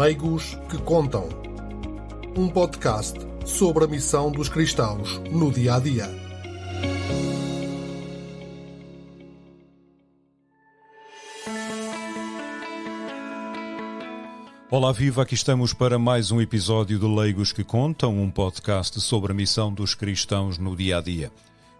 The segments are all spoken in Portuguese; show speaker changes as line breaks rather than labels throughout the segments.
Leigos que Contam. Um podcast sobre a missão dos cristãos no dia-a-dia.
Olá, viva! Aqui estamos para mais um episódio de Leigos que Contam, um podcast sobre a missão dos cristãos no dia-a-dia.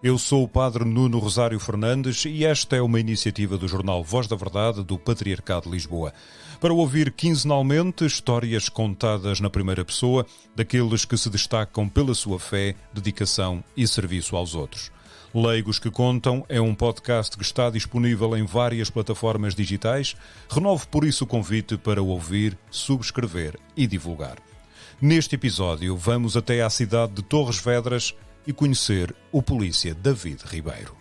Eu sou o Padre Nuno Rosário Fernandes e esta é uma iniciativa do jornal Voz da Verdade do Patriarcado de Lisboa. Para ouvir quinzenalmente histórias contadas na primeira pessoa daqueles que se destacam pela sua fé, dedicação e serviço aos outros. Leigos que Contam é um podcast que está disponível em várias plataformas digitais. Renovo por isso o convite para ouvir, subscrever e divulgar. Neste episódio vamos até à cidade de Torres Vedras e conhecer o polícia David Ribeiro.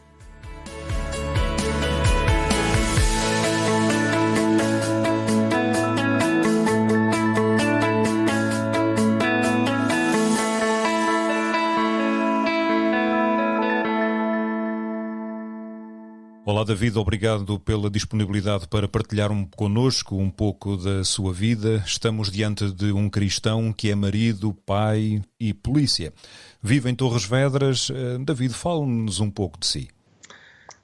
Olá David, obrigado pela disponibilidade para partilhar connosco um pouco da sua vida. Estamos diante de um cristão que é marido, pai e polícia. Vive em Torres Vedras. David, fale-nos um pouco de si.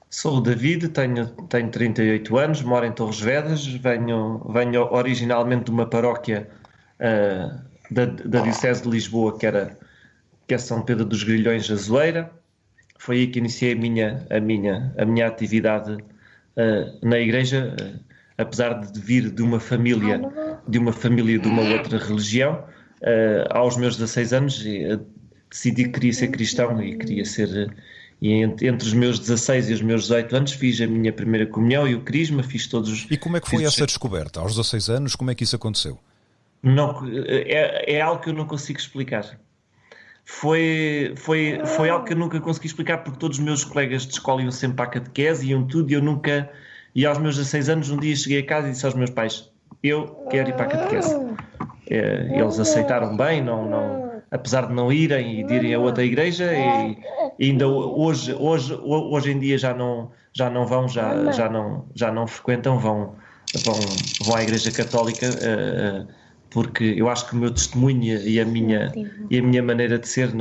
Sou o David, tenho 38 anos, moro em Torres Vedras, venho originalmente de uma paróquia da Diocese de Lisboa, que é São Pedro dos Grilhões, Azueira. Foi aí que iniciei a minha atividade na igreja, apesar de vir de uma família de uma outra religião. Aos meus 16 anos decidi que queria ser cristão e queria ser... E entre os meus 16 e os meus 18 anos fiz a minha primeira comunhão e o crisma, fiz todos os...
E como é que foi essa descoberta? Aos 16 anos, como é que isso aconteceu?
Não, é algo que eu não consigo explicar. Foi algo que eu nunca consegui explicar, porque todos os meus colegas de escola iam sempre para a catequese, iam tudo, e eu nunca... E aos meus 16 anos, um dia cheguei a casa e disse aos meus pais: eu quero ir para a catequese. Eles aceitaram bem, não, apesar de não irem e de irem a outra igreja, e ainda hoje em dia já não vão, já não frequentam, vão à Igreja Católica, porque eu acho que o meu testemunho e a minha maneira de ser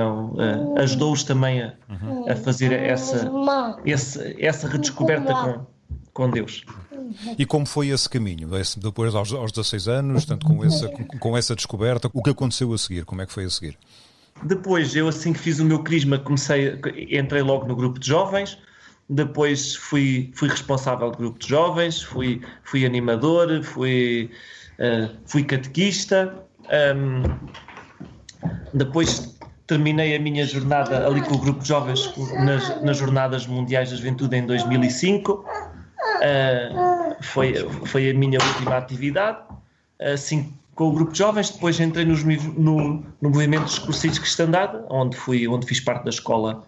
ajudou-os também a fazer essa redescoberta com Deus.
E como foi esse caminho? Depois, aos 16 anos, tanto com essa descoberta, o que aconteceu a seguir? Como é que foi a seguir?
Depois, eu assim que fiz o meu crisma, entrei logo no grupo de jovens. Depois fui responsável do grupo de jovens, fui animador, fui catequista. Depois terminei a minha jornada ali com o grupo de jovens nas Jornadas Mundiais da Juventude em 2005. Foi a minha última atividade. Assim, com o grupo de jovens, depois entrei no movimento dos cursilhos de cristandade, onde fiz parte da escola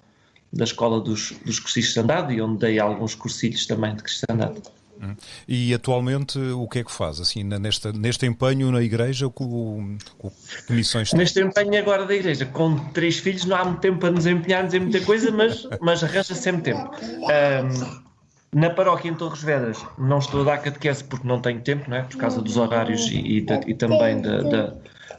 dos cursilhos de cristandade e onde dei alguns cursilhos também de cristandade.
E atualmente o que é que faz, assim, neste empenho na igreja, com missões?
Neste empenho agora da igreja, com 3 filhos, não há muito tempo para nos empenharmos em muita coisa, mas arranja sempre tempo. Na paróquia em Torres Vedras não estou a dar catequese porque não tenho tempo, não é? Por causa dos horários e também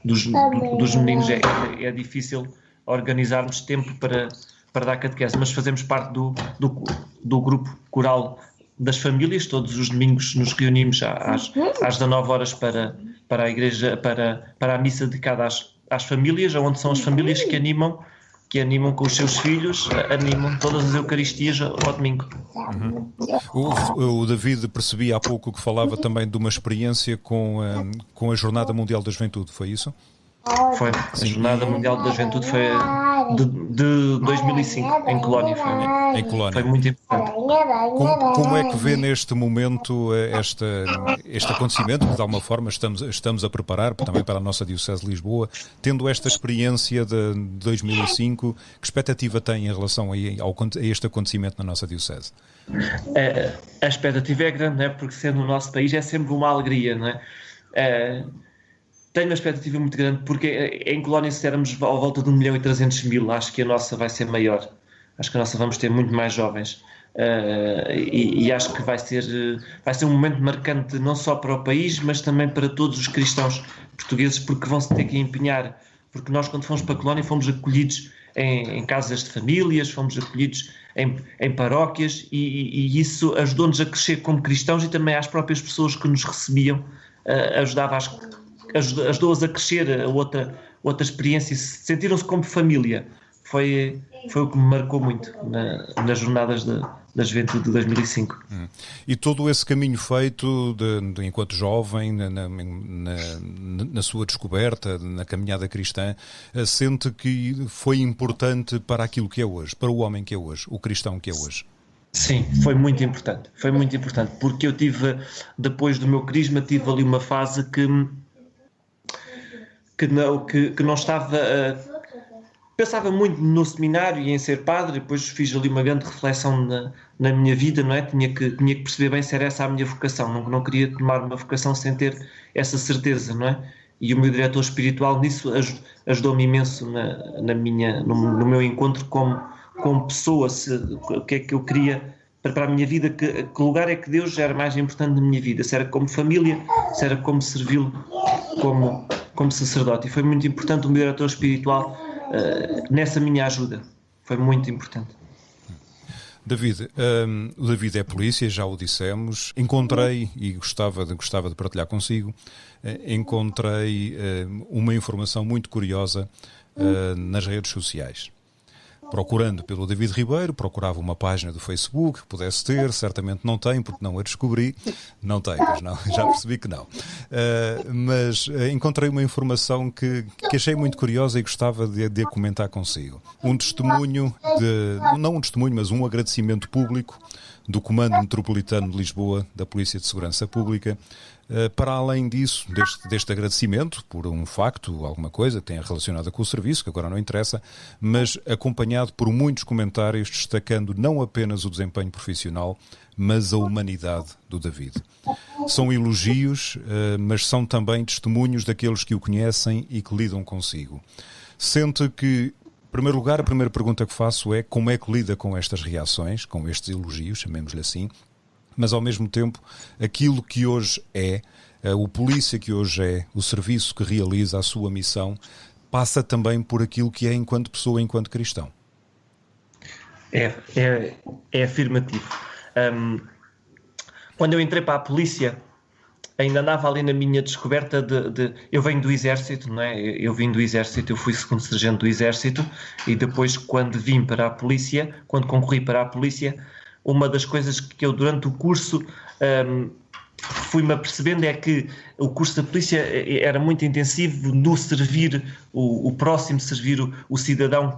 dos meninos é difícil organizarmos tempo para dar catequese, mas fazemos parte do grupo coral das famílias. Todos os domingos nos reunimos às 19 horas para a igreja, para a missa dedicada às famílias, onde são as famílias que animam com os seus filhos, animam todas as Eucaristias ao domingo.
O David percebi há pouco que falava também de uma experiência com a Jornada Mundial da Juventude, foi isso?
Foi. A Jornada Mundial da Juventude foi de 2005, em Colónia.
Em Colónia.
Foi muito importante.
Como é que vê neste momento este acontecimento, que de alguma forma estamos a preparar também para a nossa Diocese de Lisboa, tendo esta experiência de 2005, que expectativa tem em relação a este acontecimento na nossa Diocese?
A expectativa é grande, não é? Porque sendo o nosso país é sempre uma alegria, não é? Tenho uma expectativa muito grande, porque em Colónia, se éramos à volta de 1.300.000, acho que a nossa vai ser maior. Acho que a nossa vamos ter muito mais jovens. E acho que vai ser um momento marcante não só para o país, mas também para todos os cristãos portugueses porque vão se ter que empenhar, porque nós quando fomos para a colónia fomos acolhidos em casas de famílias, fomos acolhidos em paróquias e isso ajudou-nos a crescer como cristãos e também às próprias pessoas que nos recebiam, ajudou-as a crescer a outra experiência, sentiram-se como família. Foi o que me marcou muito nas jornadas da juventude de 2005.
E todo esse caminho feito enquanto jovem, na sua descoberta, na caminhada cristã, sente que foi importante para aquilo que é hoje, para o homem que é hoje, o cristão que é hoje?
Sim, foi muito importante, porque eu depois do meu crisma, tive ali uma fase que não estava... Pensava muito no seminário e em ser padre, e depois fiz ali uma grande reflexão na minha vida, não é? Tinha que perceber bem se era essa a minha vocação, não queria tomar uma vocação sem ter essa certeza, não é? E o meu diretor espiritual nisso ajudou-me imenso no meu encontro como pessoa, o que é que eu queria para a minha vida, que lugar é que Deus era mais importante na minha vida, se era como família, se era como servi-lo como sacerdote. E foi muito importante o meu diretor espiritual nessa minha ajuda, foi muito importante.
David, o David é polícia, já o dissemos. Encontrei, e gostava de partilhar consigo, encontrei uma informação muito curiosa nas redes sociais. Procurando pelo David Ribeiro, procurava uma página do Facebook que pudesse ter, certamente não tem, porque não a descobri. Não tem, pois não, já percebi que não. Mas encontrei uma informação que achei muito curiosa e gostava de comentar consigo. Um testemunho, não um testemunho, mas um agradecimento público do Comando Metropolitano de Lisboa, da Polícia de Segurança Pública, para além disso, deste agradecimento por um facto, alguma coisa que tenha relacionada com o serviço, que agora não interessa, mas acompanhado por muitos comentários destacando não apenas o desempenho profissional, mas a humanidade do David. São elogios, mas são também testemunhos daqueles que o conhecem e que lidam consigo. Sente que, em primeiro lugar, a primeira pergunta que faço é como é que lida com estas reações, com estes elogios, chamemos-lhe assim, mas ao mesmo tempo aquilo que hoje é, o polícia que hoje é, o serviço que realiza, a sua missão, passa também por aquilo que é enquanto pessoa, enquanto cristão.
É afirmativo. Quando eu entrei para a polícia, ainda andava ali na minha descoberta eu venho do exército, não é? Eu vim do exército, eu fui segundo sargento do exército e depois quando vim para a polícia, quando concorri para a polícia, uma das coisas que eu durante o curso fui-me apercebendo é que o curso da polícia era muito intensivo no servir o próximo, servir o cidadão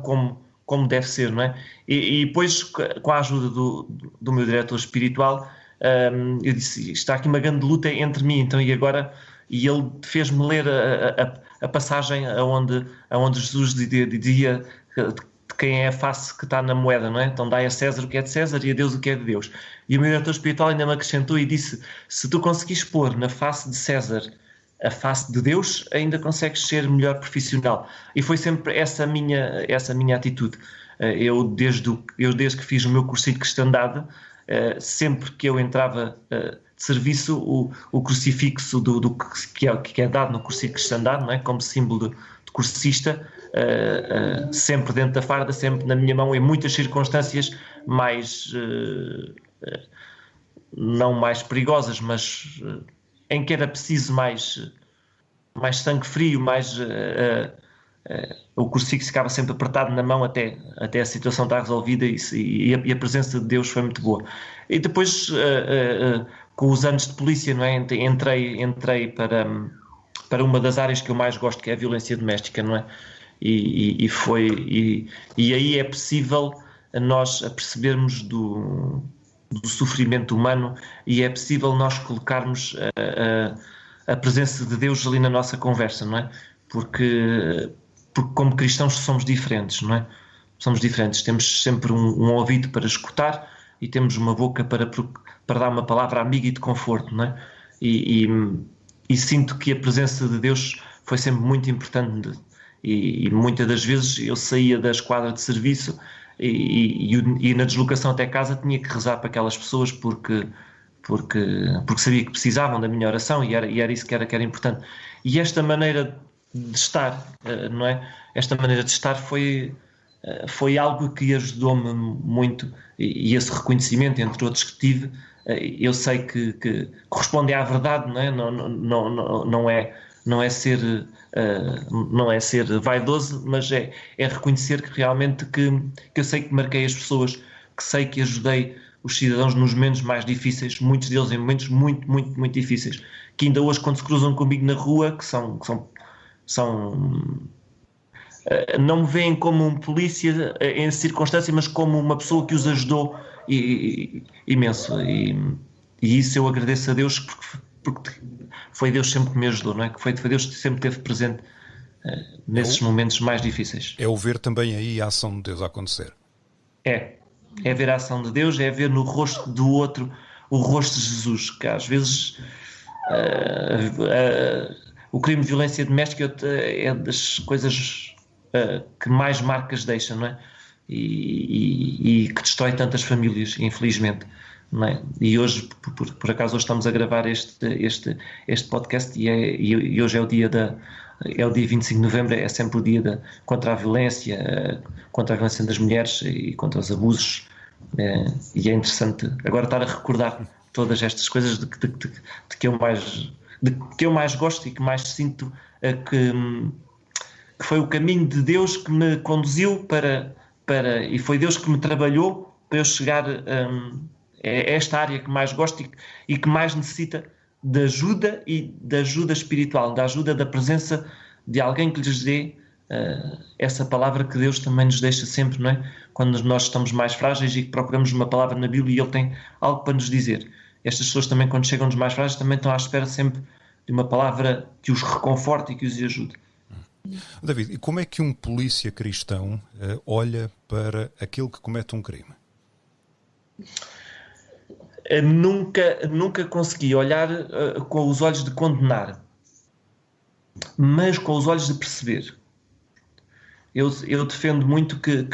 como deve ser, não é? E depois, com a ajuda do meu diretor espiritual, eu disse, está aqui uma grande luta entre mim, então e agora? E ele fez-me ler a passagem onde Jesus dizia de quem é a face que está na moeda, não é? Então dai a César o que é de César e a Deus o que é de Deus. E o meu diretor espiritual ainda me acrescentou e disse, se tu conseguires pôr na face de César a face de Deus, ainda consegues ser melhor profissional. E foi sempre essa minha atitude. Eu desde que fiz o meu cursinho de cristandade, sempre que eu entrava de serviço, o crucifixo que é dado no cursinho de cristandade, não é? Como símbolo de cursista, sempre dentro da farda, sempre na minha mão, em muitas circunstâncias não mais perigosas, mas em que era preciso mais sangue frio, o crucifixo ficava sempre apertado na mão até a situação estar resolvida e a presença de Deus foi muito boa. E depois, com os anos de polícia, não é? Entrei para uma das áreas que eu mais gosto, que é a violência doméstica, não é? E aí é possível nós percebermos do sofrimento humano e é possível nós colocarmos a presença de Deus ali na nossa conversa, não é? Porque como cristãos somos diferentes, não é? Somos diferentes, temos sempre um ouvido para escutar e temos uma boca para dar uma palavra amiga e de conforto, não é? E sinto que a presença de Deus foi sempre muito importante e muitas das vezes eu saía da esquadra de serviço e na deslocação até casa tinha que rezar para aquelas pessoas porque porque sabia que precisavam da minha oração e era isso que era importante. E esta maneira de estar, não é? Esta maneira de estar foi algo que ajudou-me muito, e esse reconhecimento, entre outros que tive, eu sei que corresponde à verdade, não é? Não é ser vaidoso, mas é reconhecer que realmente que eu sei que marquei as pessoas, que sei que ajudei os cidadãos nos momentos mais difíceis, muitos deles em momentos muito, muito, muito difíceis, que ainda hoje, quando se cruzam comigo na rua, que são não me veem como um polícia em circunstância, mas como uma pessoa que os ajudou imenso. E isso eu agradeço a Deus, porque foi Deus sempre que me ajudou, não é? Que foi Deus que sempre esteve presente nesses momentos mais difíceis.
É o ver também aí a ação de Deus a acontecer.
É ver a ação de Deus, é ver no rosto do outro o rosto de Jesus, que às vezes o crime de violência doméstica é das coisas que mais marcas deixa, não é? E que destrói tantas famílias, infelizmente, não é? E hoje, por acaso, hoje estamos a gravar este podcast e hoje é o dia 25 de novembro, é sempre o dia contra a violência das mulheres e contra os abusos, e é interessante agora estar a recordar todas estas coisas de que eu mais gosto e que mais sinto, que foi o caminho de Deus que me conduziu e foi Deus que me trabalhou para eu chegar a esta área que mais gosto e que mais necessita de ajuda, e da ajuda espiritual, da ajuda da presença de alguém que lhes dê essa palavra que Deus também nos deixa sempre, não é? Quando nós estamos mais frágeis e que procuramos uma palavra na Bíblia e Ele tem algo para nos dizer. Estas pessoas também, quando chegam-nos mais frágeis, também estão à espera sempre de uma palavra que os reconforte e que os ajude.
David, e como é que um polícia cristão olha para aquele que comete um crime?
Nunca consegui olhar com os olhos de condenar, mas com os olhos de perceber. Eu defendo muito que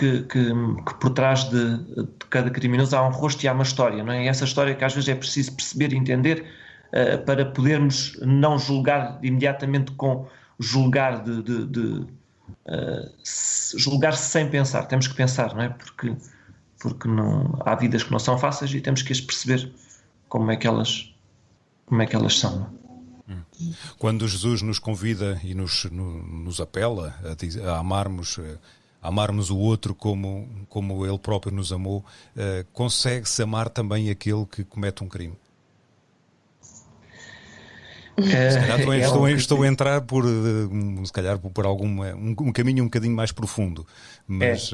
por trás de cada criminoso há um rosto e há uma história, não é? E essa história que às vezes é preciso perceber e entender para podermos não julgar imediatamente julgar sem pensar. Temos que pensar, não é? Porque não, há vidas que não são fáceis e temos que as perceber como é que elas são.
Quando Jesus nos convida e nos apela a amarmos o outro como Ele próprio nos amou, consegue-se amar também aquele que comete um crime? Se calhar estou a entrar por um caminho um bocadinho mais profundo, mas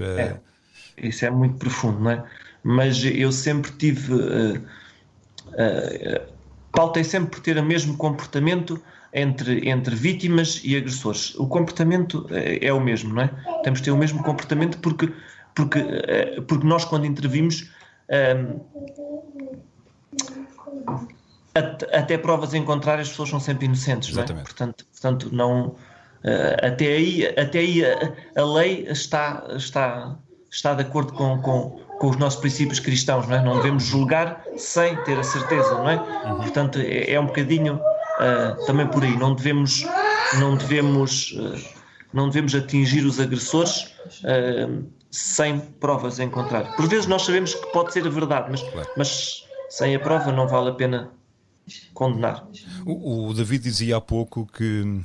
isso é muito profundo, não é? Mas eu sempre tive pautei sempre por ter o mesmo comportamento entre vítimas e agressores. O comportamento é o mesmo, não é? Temos de ter o mesmo comportamento porque nós, quando intervimos, até provas em contrário, as pessoas são sempre inocentes, não é? Portanto não, até aí a lei está de acordo com os nossos princípios cristãos, não é? Não devemos julgar sem ter a certeza, não é? Portanto, é um bocadinho também por aí. Não devemos atingir os agressores sem provas em contrário. Por vezes nós sabemos que pode ser a verdade, mas sem a prova não vale a pena condenar.
O David dizia há pouco que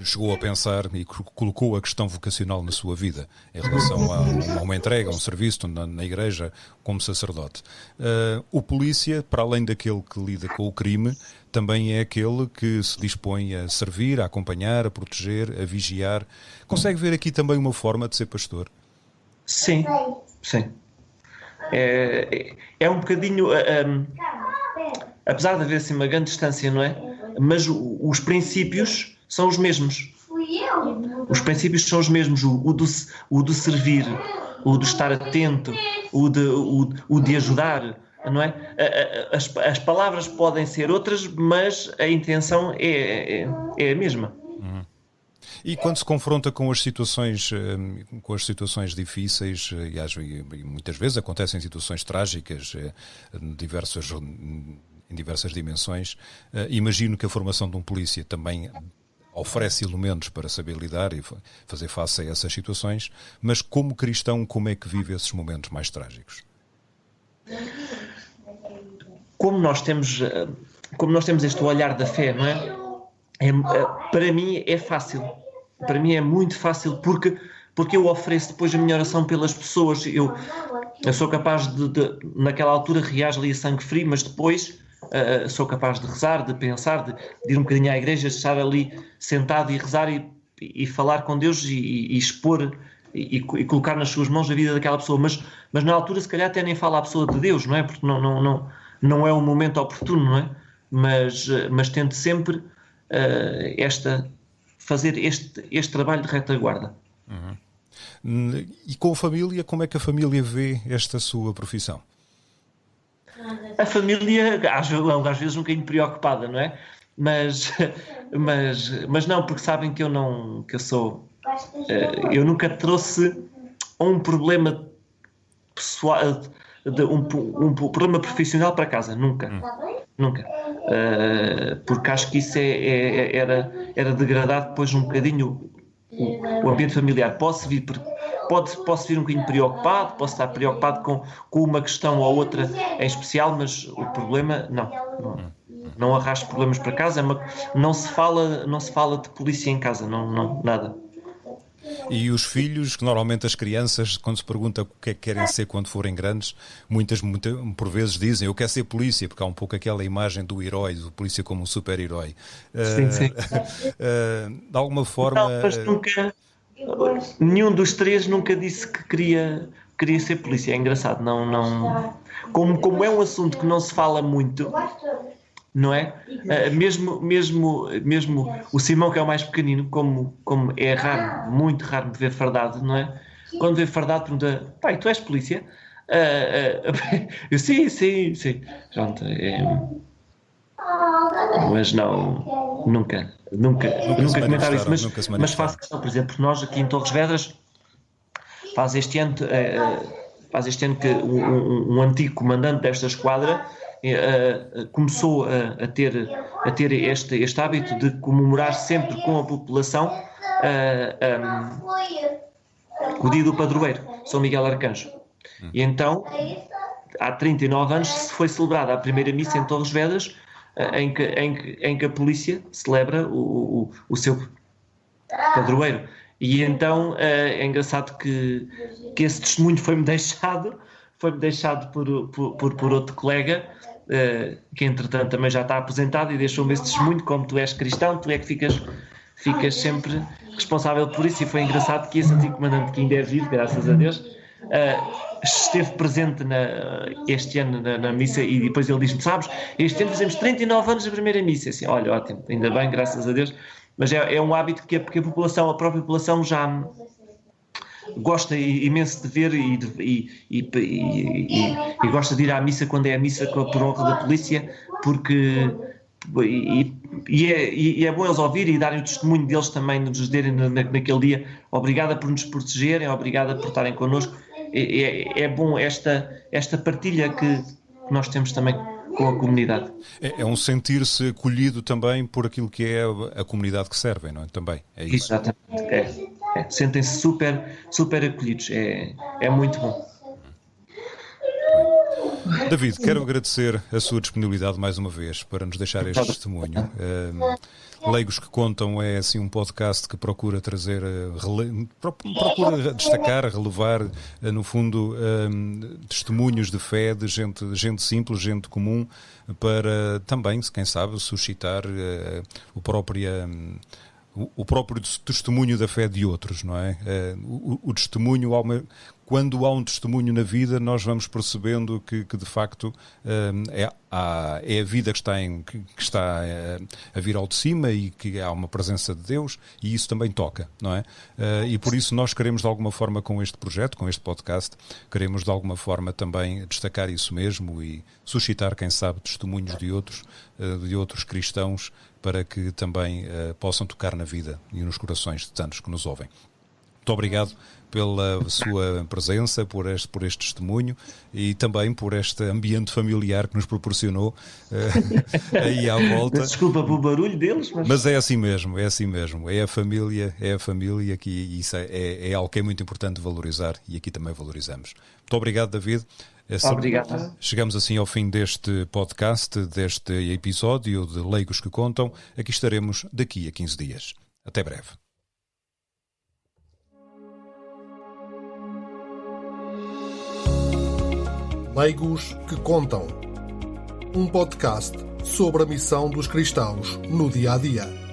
chegou a pensar e colocou a questão vocacional na sua vida em relação a uma entrega, a um serviço na igreja como sacerdote. O polícia, para além daquele que lida com o crime, também é aquele que se dispõe a servir, a acompanhar, a proteger, a vigiar. Consegue ver aqui também uma forma de ser pastor?
Sim. É um bocadinho... apesar de haver assim uma grande distância, não é? Mas os princípios são os mesmos. Os princípios são os mesmos. O de servir, o de estar atento, o de ajudar, não é? As palavras podem ser outras, mas a intenção é a mesma.
E quando se confronta com as situações difíceis, e muitas vezes acontecem situações trágicas em diversas dimensões, imagino que a formação de um polícia também oferece elementos para saber lidar e fazer face a essas situações, mas como cristão, como é que vive esses momentos mais trágicos?
Como nós temos este olhar da fé, não é? Para mim é fácil. Para mim é muito fácil porque eu ofereço depois a minha oração pelas pessoas. Eu sou capaz de naquela altura reagir ali a sangue frio, mas depois sou capaz de rezar, de pensar, de ir um bocadinho à igreja, de estar ali sentado e rezar e falar com Deus e expor e colocar nas suas mãos a vida daquela pessoa. Mas na altura se calhar até nem fala a pessoa de Deus, não é? Porque não é o momento oportuno, não é? Mas tento sempre fazer este trabalho de retaguarda.
Uhum. E com a família, como é que a família vê esta sua profissão?
A família, às vezes um bocadinho preocupada, não é? Mas não, porque sabem que eu nunca trouxe um problema pessoal, um problema profissional para casa, nunca. Porque acho que isso era degradar depois um bocadinho o ambiente familiar. Posso vir um bocadinho preocupado, posso estar preocupado com uma questão ou outra em especial, mas o problema, não arrasto problemas para casa. Não se fala de polícia em casa, não, nada.
E os filhos, que normalmente as crianças, quando se pergunta o que é que querem ser quando forem grandes, muitas por vezes dizem, eu quero ser polícia, porque há um pouco aquela imagem do herói, do polícia como um super-herói.
Sim.
De alguma forma...
Não, mas nunca... Nenhum dos três nunca disse que queria ser polícia. É engraçado. Não. Como é um assunto que não se fala muito, não é? Mesmo o Simão, que é o mais pequenino, como é raro, muito raro de ver fardado, não é? Quando vê fardado, pergunta: pai, tu és polícia? Eu sim. Pronto, mas não, nunca comentaram isso, mas faço questão. Por exemplo, nós aqui em Torres Vedras faz este ano que um antigo comandante desta esquadra começou a ter este hábito de comemorar sempre com a população o dia do padroeiro, São Miguel Arcanjo. E então, há 39 anos, foi celebrada a primeira missa em Torres Vedras, em que a polícia celebra o seu padroeiro. E então é engraçado que esse testemunho foi-me deixado por outro colega, que entretanto também já está aposentado, e deixou-me esse testemunho. Como tu és cristão, tu é que ficas sempre responsável por isso. E foi engraçado que esse antigo comandante, que ainda é vivo, graças a Deus, esteve presente este ano na missa, e depois ele disse-me: sabes, este ano fizemos 39 anos da primeira missa. Assim, olha, ótimo, ainda bem, graças a Deus. Mas é um hábito que a própria população já gosta imenso de ver e gosta de ir à missa quando é a missa por honra da polícia, porque é bom eles ouvirem e darem o testemunho deles também, nos dizerem naquele dia: obrigada por nos protegerem, obrigada por estarem connosco. É bom esta partilha que nós temos também com a comunidade.
É um sentir-se acolhido também por aquilo que é a comunidade que servem, não é? Também é isso.
Exatamente. Sentem-se super acolhidos. É muito bom.
David, quero agradecer a sua disponibilidade mais uma vez para nos deixar este testemunho. Leigos que Contam é assim um podcast que procura trazer, procura destacar, relevar, no fundo, testemunhos de fé de gente simples, gente comum, para também, quem sabe, suscitar o próprio testemunho da fé de outros, não é? O testemunho, quando há um testemunho na vida, nós vamos percebendo que de facto é a vida que está a vir ao de cima e que há uma presença de Deus, e isso também toca, não é? E por isso nós queremos de alguma forma com este projeto, com este podcast, queremos de alguma forma também destacar isso mesmo e suscitar, quem sabe, testemunhos de outros cristãos para que também possam tocar na vida e nos corações de tantos que nos ouvem. Muito obrigado pela sua presença, por este testemunho e também por este ambiente familiar que nos proporcionou aí à volta.
Desculpa pelo barulho deles,
mas é assim mesmo, é assim mesmo. É a família que isso é algo que é muito importante valorizar e aqui também valorizamos. Muito obrigado, David.
Obrigado.
Chegamos assim ao fim deste podcast, deste episódio de Leigos que Contam. Aqui estaremos daqui a 15 dias. Até breve.
Leigos que Contam. Um podcast sobre a missão dos cristãos no dia a dia.